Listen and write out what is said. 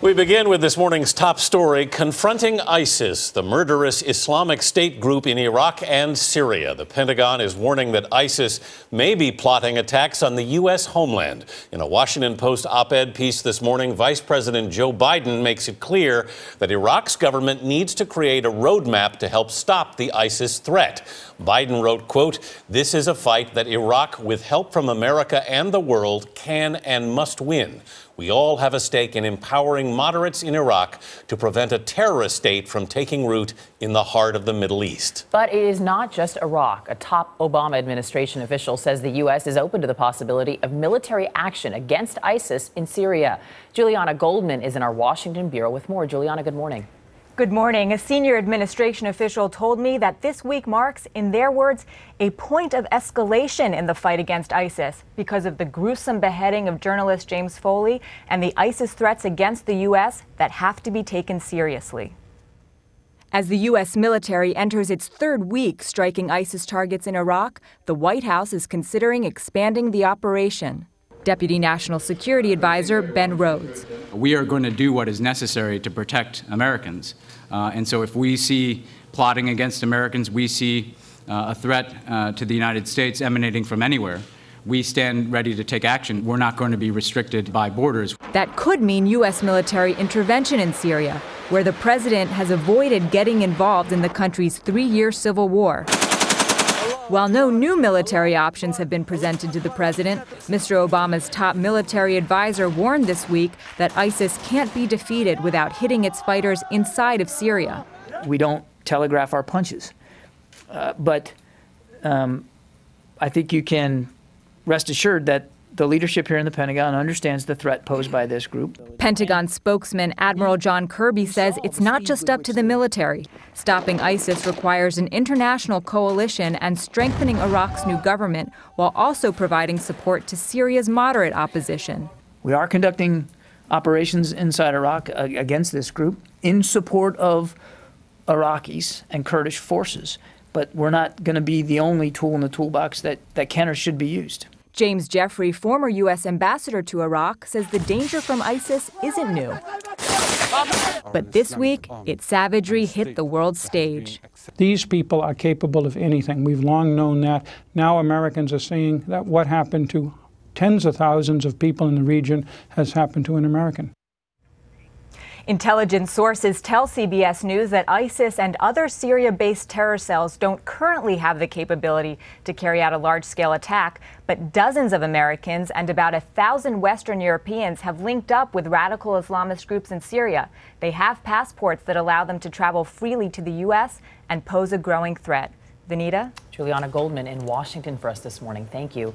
We begin with this morning's top story, confronting ISIS, the murderous Islamic State group in Iraq and Syria. The Pentagon is warning that ISIS may be plotting attacks on the U.S. homeland. In a Washington Post op-ed piece this morning, Vice President Joe Biden makes it clear that Iraq's government needs to create a roadmap to help stop the ISIS threat. Biden wrote, quote, "This is a fight that Iraq, with help from America and the world, can and must win. We all have a stake in empowering moderates in Iraq to prevent a terrorist state from taking root in the heart of the Middle East." But it is not just Iraq. A top Obama administration official says the U.S. is open to the possibility of military action against ISIS in Syria. Juliana Goldman is in our Washington bureau with more. Juliana, good morning. Good morning. A senior administration official told me that this week marks, in their words, a point of escalation in the fight against ISIS because of the gruesome beheading of journalist James Foley and the ISIS threats against the U.S. that have to be taken seriously. As the U.S. military enters its third week striking ISIS targets in Iraq, the White House is considering expanding the operation. Deputy National Security Advisor Ben Rhodes. We are going to do what is necessary to protect Americans. And so if we see plotting against Americans, we see a threat to the United States emanating from anywhere, we stand ready to take action. We're not going to be restricted by borders. That could mean U.S. military intervention in Syria, where the president has avoided getting involved in the country's 3-year civil war. While no new military options have been presented to the president, Mr. Obama's top military advisor warned this week that ISIS can't be defeated without hitting its fighters inside of Syria. We don't telegraph our punches, but I think you can rest assured that the leadership here in the Pentagon understands the threat posed by this group. Pentagon spokesman Admiral John Kirby says it's not just up to the military. Stopping ISIS requires an international coalition and strengthening Iraq's new government while also providing support to Syria's moderate opposition. We are conducting operations inside Iraq against this group in support of Iraqis and Kurdish forces, but we're not going to be the only tool in the toolbox that can or should be used. James Jeffrey, former U.S. ambassador to Iraq, says the danger from ISIS isn't new. But this week, its savagery hit the world stage. These people are capable of anything. We've long known that. Now Americans are seeing that what happened to tens of thousands of people in the region has happened to an American. Intelligence sources tell CBS News that ISIS and other Syria-based terror cells don't currently have the capability to carry out a large-scale attack, but dozens of Americans and about 1,000 Western Europeans have linked up with radical Islamist groups in Syria. They have passports that allow them to travel freely to the U.S. and pose a growing threat. Vanita? Juliana Goldman in Washington for us this morning. Thank you.